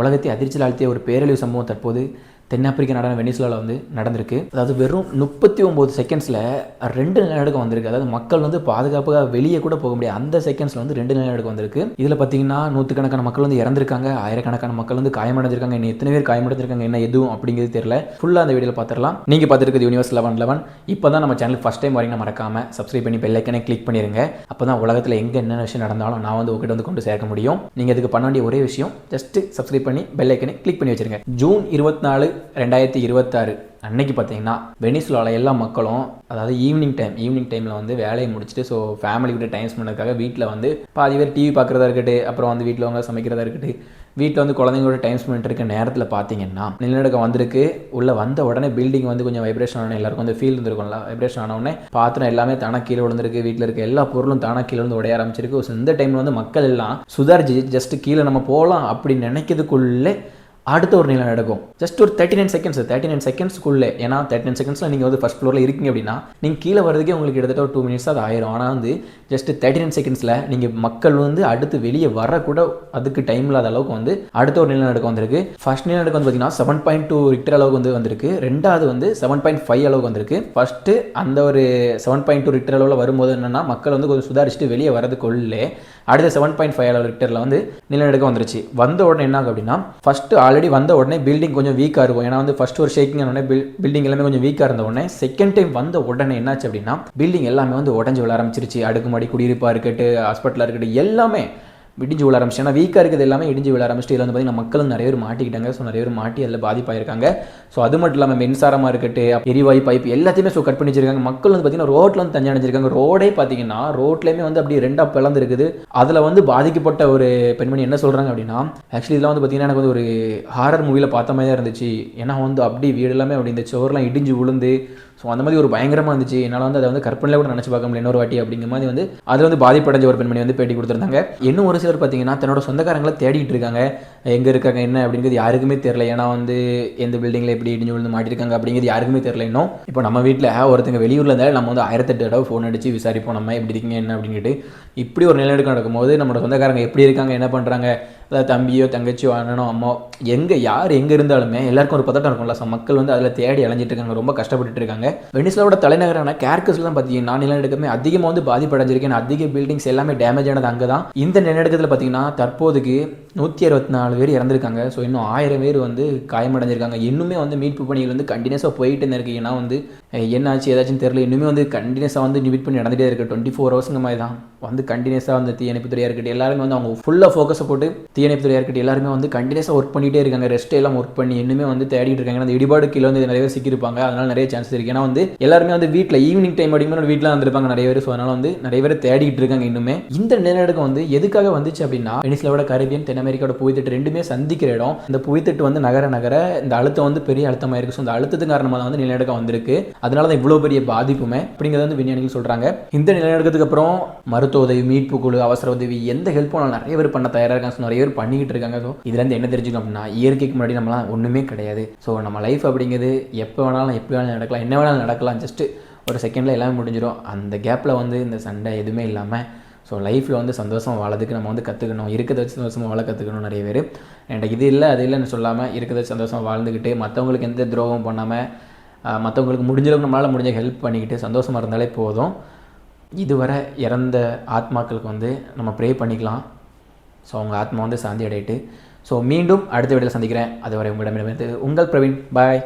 உலகத்தை அதிர்ச்சியில் ஆழ்த்திய ஒரு பேரழிவு சம்பவம் தற்போது தென்னாப்பிரிக்க நாடான வெனிசுலாவில் வந்து நடந்திருக்கு. அதாவது வெறும் 39 செகண்ட்ஸில் 2 நிலநடுக்கம் வந்திருக்கு. அதாவது மக்கள் வந்து பாதுகாப்பாக வெளியே கூட போக முடியாது, அந்த செகண்ட்ஸில் வந்து 2 நிலநடுக்கம் வந்திருக்கு. இதில் பார்த்தீங்கன்னா நூற்றுக்கணக்கான மக்கள் வந்து இறந்திருக்காங்க, ஆயிரக்கணக்கான மக்கள் வந்து காயமடைஞ்சிருக்காங்க. இன்னும் எத்தனை பேர் காயமடைஞ்சிருக்காங்க என்ன எதுவும் அப்படிங்கிறது தெரியல. ஃபுல்லாக அந்த வீடியோவில் பார்த்துடலாம். நீங்கள் பார்த்துருக்குது யூனிவர்ஸ் 1111. இப்போ தான் நம்ம சேனல் ஃபஸ்ட் டைம் வரீங்கன்னா மறக்காமல் சப்ஸ்கிரைப் பண்ணி பெல் ஐக்கனை கிளிக் பண்ணிடுங்க. அப்போ தான் உலகத்தில் எங்கே என்னென்ன விஷயம் நடந்தாலும் நான் வந்து உங்ககிட்ட வந்து கொண்டு சேர்க்க முடியும். நீங்கள் அதுக்கு பண்ண வேண்டிய ஒரே விஷயம் ஜஸ்ட் சப்ஸ்கிரைப் பண்ணி பெல் ஐக்கனை கிளிக் பண்ணி வச்சிருங்க. ஜூன் 24, 2026 அன்னைக்கு பார்த்தீங்கன்னா வெனிசுலாவில் எல்லா மக்களும், அதாவது ஈவினிங் டைமில் வந்து வேலையை முடிச்சுட்டு ஸோ ஃபேமிலி கிட்ட டைம் ஸ்பெண்ட்றதுக்காக வீட்டில் வந்து பாதி பேர் டிவி பார்க்குறதா இருக்கட்டும், அப்புறம் வந்து வீட்டில் அவங்க சமைக்கிறதா இருக்கட்டும், வீட்டில் வந்து குழந்தைங்களோட டைம் ஸ்பெண்ட் இருக்க நேரத்தில் பார்த்தீங்கன்னா நிலநடுக்கம் வந்திருக்கு. உள்ளே வந்த உடனே பில்டிங் வந்து கொஞ்சம் வைப்ரேஷன் ஆன எல்லாருக்கும் வந்து ஃபீல் இருந்திருக்கும்ல. வைப்ரேஷன் ஆனவுடனே பாத்திரம் எல்லாமே தானாக கீழே விழுந்திருக்கு, வீட்டில் இருக்க எல்லா பொருளும் தானாக கீழே வந்து உடைய ஆரம்பிச்சிருக்கு. ஸோ இந்த டைமில் வந்து மக்கள் எல்லாம் சுதாரிச்சு ஜஸ்ட் கீழே நம்ம போகலாம் அப்படின்னு நினைக்கிறதுக்குள்ளே அடுத்த ஒரு நிலநடுக்கம் ஜஸ்ட் ஒரு 39 செகண்ட்ஸ்க்குள்ளே. ஏன்னா 39 செகண்ட்ஸில் நீங்கள் வந்து ஃபஸ்ட் ஃப்ளோரில் இருக்கீங்க அப்படின்னா நீங்கள் கீழே வரதுக்கே உங்களுக்கு கிட்டத்தட்ட ஒரு 2 மினிட்ஸ் அது ஆயிரும். ஆனால் வந்து ஜஸ்ட் 39 செகண்ட்ஸில் நீங்கள் மக்கள் வந்து அடுத்து வெளியே வரக்கூட அதுக்கு டைம் இல்லாத அளவுக்கு வந்து அடுத்த ஒரு நிலநடுக்கம் வந்திருக்கு. ஃபர்ஸ்ட் நிலநடுக்கம் வந்து பார்த்தீங்கன்னா 7.2 ரிக்டர் அளவுக்கு வந்து வந்திருக்கு. ரெண்டாவது வந்து 7.5 அளவுக்கு வந்திருக்கு. ஃபஸ்ட்டு அந்த ஒரு 7.2 ரிக்டர் அளவில் வரும்போது என்னென்னா மக்கள் வந்து கொஞ்சம் சுதாரிச்சுட்டு வெளியே வரதுக்குள்ளே அடுத்த 7.5 அளவு ரிக்டரில் வந்து நிலநடுக்கம் வந்துருச்சு. வந்த உடனே என்ன ஆகும் அப்படின்னா ஃபஸ்ட்டு ஆல்ரெடி வந்த உடனே பில்டிங் கொஞ்சம் வீக்காக இருக்கும். ஏன்னா வந்து ஃபர்ஸ்ட் ஒரு ஷேக்கிங் உடனே பில்டிங் எல்லாமே கொஞ்சம் வீக்காக இருந்த உடனே செகண்ட் டைம் வந்த உடனே என்னாச்சு அப்படின்னா பில்டிங் எல்லாமே வந்து உடஞ்சி விழ ஆரம்பிச்சிருச்சு. அடுக்குமாடி குடியிருப்பாக இருக்கட்டும், ஹாஸ்பிட்டலாக இருக்கட்டும், எல்லாமே இடிஞ்சு விழ ஆரம்பிச்சு. ஏன்னா வீக்காக இருக்குது எல்லாமே இடிஞ்சு விழ ஆரம்பிச்சிட்டு இதில் வந்து பார்த்தீங்கன்னா மக்களும் நிறைய பேர் மாட்டிக்கிட்டாங்க. ஸோ நிறைய பேர் மாட்டி அதில் பாதிப்பாயிருக்காங்க. ஸோ அது மட்டும் இல்லாமல் மின்சாரமாக இருக்கட்டும், எரிவாயு பைப் எல்லாத்தையுமே ஸோ கட் பண்ணி வச்சிருக்காங்க. மக்கள் வந்து பார்த்தீங்கன்னா ரோட்டில் வந்து தஞ்சு அடைஞ்சிருக்காங்க. ரோடே பார்த்தீங்கன்னா ரோட்லேயுமே வந்து அப்படியே ரெண்டாக பிளந்துருக்குது. அதில் வந்து பாதிக்கப்பட்ட ஒரு பெண்மணி என்ன சொல்கிறாங்க அப்படின்னா, ஆக்சுவலி இதெல்லாம் வந்து பார்த்தீங்கன்னா எனக்கு வந்து ஒரு ஹாரர் மூவியில் பார்த்த மாதிரி தான் இருந்துச்சு. ஏன்னா வந்து அப்படி வீடு எல்லாமே அப்படி இந்த சோர்லாம் இடிஞ்சு விழுந்து ஸோ அந்த மாதிரி ஒரு பயங்கரமாக இருந்துச்சு. என்னால் வந்து அதை வந்து கற்பனையில் கூட நினச்சி பார்க்க முடியல இன்னொரு வாட்டி அப்படிங்கிற மாதிரி வந்து அதில் வந்து பாதிப்படைஞ்ச ஒரு பெண்மணி வந்து பேட்டி கொடுத்துருந்தாங்க. இன்னும் ஒரு சிலர் பார்த்தீங்கன்னா தன்னோட சொந்தக்காரங்களை தேடிட்டு இருக்காங்க, எங்கே இருக்காங்க என்ன அப்படிங்கிறது யாருக்குமே தெரியல. ஏன்னா வந்து எந்த பில்டிங்கில் எப்படி இடிஞ்சு விழுந்து மாட்டிருக்காங்க அப்படிங்கிறது யாருக்குமே தெரியல இன்னும். இப்போ நம்ம வீட்டில் ஒருத்தங்க வெளியூரில் இருந்தாலும் நம்ம வந்து 1008 தடவை ஃபோன் அடித்து விசாரிப்போம் நம்ம எப்படி இருக்கீங்க என்ன அப்படின்ட்டு. இப்படி ஒரு நிலநடுக்கம் நடக்கும்போது நம்மளோட சொந்தக்காரங்க எப்படி இருக்காங்க என்ன பண்ணுறாங்க, அதாவது தம்பியோ தங்கச்சியோ அண்ணனோ அம்மா யார் எங்கே இருந்தாலுமே எல்லாருக்கும் ஒரு பதட்டம் இருக்கும்ல. ஸோ மக்கள் வந்து அதில் தேடி அலைஞ்சிட்டு இருக்காங்க, ரொம்ப கஷ்டப்பட்டு இருக்காங்க. வெனிசுலாவோட தலைநகரான கேர்கஸ்ல தான் பார்த்தீங்கன்னா நிலநடுக்கமே அதிகமாக வந்து பாதிப்படைஞ்சிருக்கேன். அதிக பில்டிங்ஸ் எல்லாமே டேமேஜ் ஆனது அங்கே தான். இந்த நிலநடுக்கத்தில் பார்த்தீங்கன்னா தற்போதைக்கு 164 பேர் இறந்துருக்காங்க. ஸோ இன்னும் 1000 பேர் வந்து காயமடைஞ்சிருக்காங்க. இன்னுமே வந்து மீட்பு பணிகள் வந்து கண்டினியூஸாக போயிட்டு இருக்கு. ஏன்னா வந்து என்னாச்சு ஏதாச்சும் தெரியல, இன்னுமே வந்து கண்டினியூஸாக வந்து மீட் பண்ணி நடந்துகிட்டே இருக்குது. 24 ஹவர்ஸுங்க மாதிரி தான் வந்து கண்டினியூஸாக வந்து தீயணைப்புத்துறையாக இருக்கட்டும் எல்லாருமே வந்து அவங்க ஃபுல்லாக ஃபோக்கஸை போட்டு தீயணைப்புத்துறையாக இருக்கட்டும் எல்லாருமே வந்து கண்டினியூஸாக ஒர்க் பண்ணிகிட்டே இருக்காங்க. ரெஸ்ட் எல்லாம் ஒர்க் பண்ணி இன்னுமே வந்து தேடிட்டு இருக்காங்க. அந்த இடிபாடு கீழே வந்து நிறைய பேர் சிக்கியிருப்பாங்க, அதனால நிறைய சான்சஸ் இருக்குது. ஏன்னா வந்து எல்லாருமே வந்து வீட்டில் ஈவினிங் டைம் அப்படிங்கிற வீட்டில் வந்துருப்பாங்க நிறைய பேர். ஸோ அதனால் வந்து நிறைய பேர் தேடிட்டு இருக்காங்க இன்னுமே. இந்த நிலநடுக்கம் வந்து எதுக்காக வந்துச்சு அப்படின்னா வெனிசுலாவோட கரீபியன் தென் அமெரிக்காவோட புவித்தட்டு ரெண்டுமே சந்திக்கிற இடம். இந்த புவித்தட்டு வந்து நகர இந்த அழுத்தம் வந்து பெரிய அழுத்தமாக இருக்குது. ஸோ இந்த அழுத்தத்தின் காரணமாக தான் வந்து நிலநடுக்கம் வந்திருக்கு. அதனால தான் இவ்வளோ பெரிய பாதிப்புமே அப்படிங்கிறது வந்து விஞ்ஞானிகள் சொல்கிறாங்க. இந்த நிலநடுக்கத்துக்கு அப்புறம் மருத்துவ உதவி, மீட்பு குழு, அவசர உதவி எந்த ஹெல்ப் பண்ணாலும் நிறைய பேர் பண்ண தயாராக இருக்காங்க. ஸோ நிறைய பேர் பண்ணிக்கிட்டு இருக்காங்க. ஸோ இதுலேருந்து என்ன தெரிஞ்சுக்கணும் அப்படின்னா இயற்கைக்கு முன்னாடி நம்மளாம் ஒன்றுமே கிடையாது. ஸோ நம்ம லைஃப் அப்படிங்கிறது எப்போ வேணாலும் எப்படி வேணாலும் நடக்கலாம், என்ன வேணாலும் நடக்கலாம். ஜஸ்ட்டு ஒரு செகண்டில் எல்லாமே முடிஞ்சிடும். அந்த கேப்பில் வந்து இந்த சண்டை எதுவுமே இல்லாமல் ஸோ லைஃப்பில் வந்து சந்தோஷம் வாழறதுக்கு நம்ம வந்து கற்றுக்கணும். இருக்கிறத வச்சு சந்தோஷமாக வாழ கற்றுக்கணும். நிறைய பேர் எனக்கு இது இல்லை அது இல்லைன்னு சொல்லாமல் இருக்கிறத வச்சு சந்தோஷமாக வாழ்ந்துக்கிட்டு மற்றவங்களுக்கு எந்த துரோகம் பண்ணாமல் மற்றவங்களுக்கு முடிஞ்சளவுக்கு நம்மளால் முடிஞ்ச ஹெல்ப் பண்ணிக்கிட்டு சந்தோஷமாக இருந்தாலே போதும். இதுவரை இறந்த ஆத்மாக்களுக்கு வந்து நம்ம ப்ரே பண்ணிக்கலாம். ஸோ அவங்க ஆத்மா வந்து சாந்தி அடையிட்டு. ஸோ மீண்டும் அடுத்த வீடியோவில் சந்திக்கிறேன். அதுவரை உங்களிடமிருந்து உங்கள் பிரவீன். பாய்.